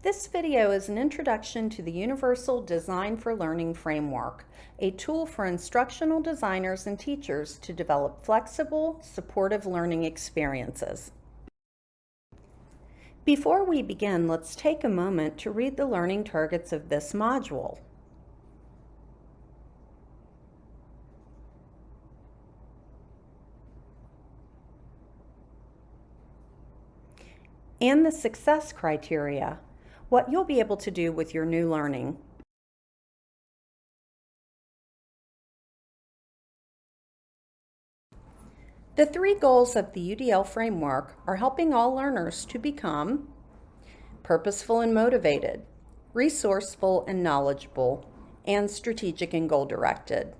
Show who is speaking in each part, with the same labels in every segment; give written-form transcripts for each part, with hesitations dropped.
Speaker 1: This video is an introduction to the Universal Design for Learning framework, a tool for instructional designers and teachers to develop flexible, supportive learning experiences. Before we begin, let's take a moment to read the learning targets of this module. And the success criteria, what you'll be able to do with your new learning. The three goals of the UDL framework are helping all learners to become purposeful and motivated, resourceful and knowledgeable, and strategic and goal-directed.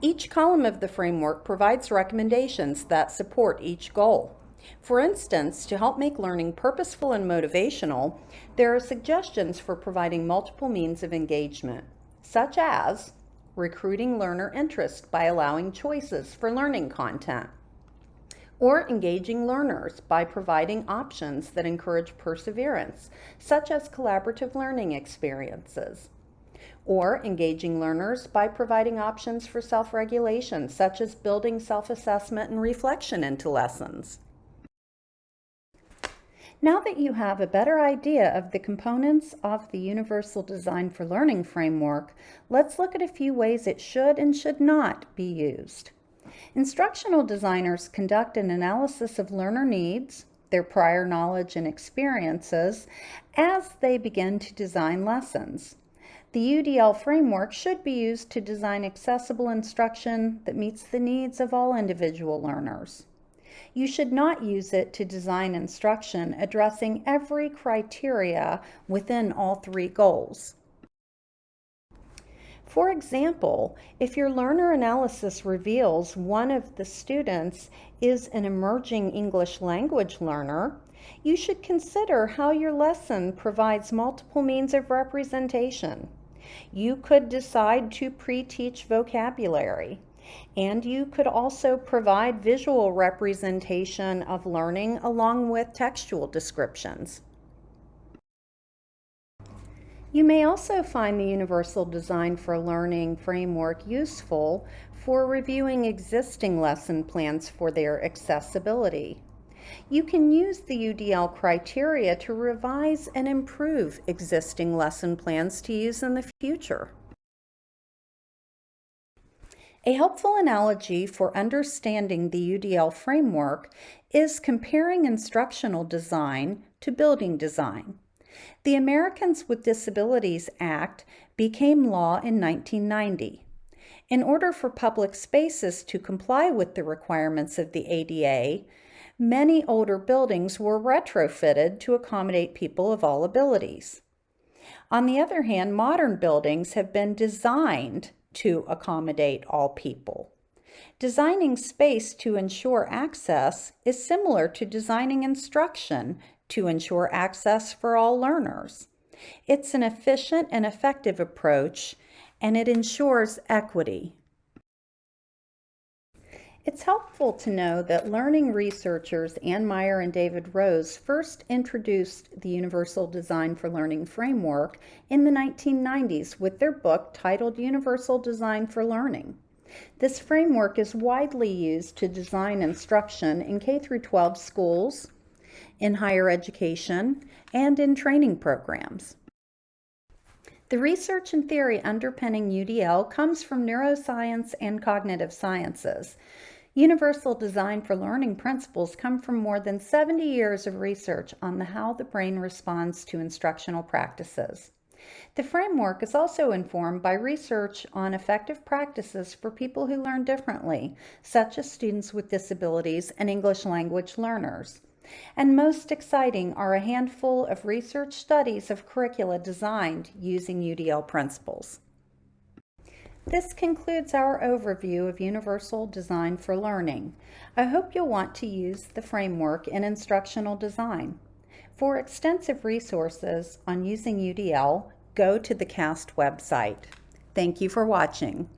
Speaker 1: Each column of the framework provides recommendations that support each goal. For instance, to help make learning purposeful and motivational, there are suggestions for providing multiple means of engagement, such as recruiting learner interest by allowing choices for learning content, or engaging learners by providing options that encourage perseverance, such as collaborative learning experiences, or engaging learners by providing options for self-regulation, such as building self-assessment and reflection into lessons. Now that you have a better idea of the components of the Universal Design for Learning framework, let's look at a few ways it should and should not be used. Instructional designers conduct an analysis of learner needs, their prior knowledge and experiences, as they begin to design lessons. The UDL framework should be used to design accessible instruction that meets the needs of all individual learners. You should not use it to design instruction addressing every criteria within all three goals. For example, if your learner analysis reveals one of the students is an emerging English language learner, you should consider how your lesson provides multiple means of representation. You could decide to pre-teach vocabulary, and you could also provide visual representation of learning along with textual descriptions. You may also find the Universal Design for Learning framework useful for reviewing existing lesson plans for their accessibility. You can use the UDL criteria to revise and improve existing lesson plans to use in the future. A helpful analogy for understanding the UDL framework is comparing instructional design to building design. The Americans with Disabilities Act became law in 1990. In order for public spaces to comply with the requirements of the ADA, many older buildings were retrofitted to accommodate people of all abilities. On the other hand, modern buildings have been designed to accommodate all people. Designing space to ensure access is similar to designing instruction to ensure access for all learners. It's an efficient and effective approach, and it ensures equity. It's helpful to know that learning researchers Ann Meyer and David Rose first introduced the Universal Design for Learning framework in the 1990s with their book titled Universal Design for Learning. This framework is widely used to design instruction in K-12 schools, in higher education, and in training programs. The research and theory underpinning UDL comes from neuroscience and cognitive sciences. Universal Design for Learning principles come from more than 70 years of research on how the brain responds to instructional practices. The framework is also informed by research on effective practices for people who learn differently, such as students with disabilities and English language learners. And most exciting are a handful of research studies of curricula designed using UDL principles. This concludes our overview of Universal Design for Learning. I hope you'll want to use the framework in instructional design. For extensive resources on using UDL, go to the CAST website. Thank you for watching.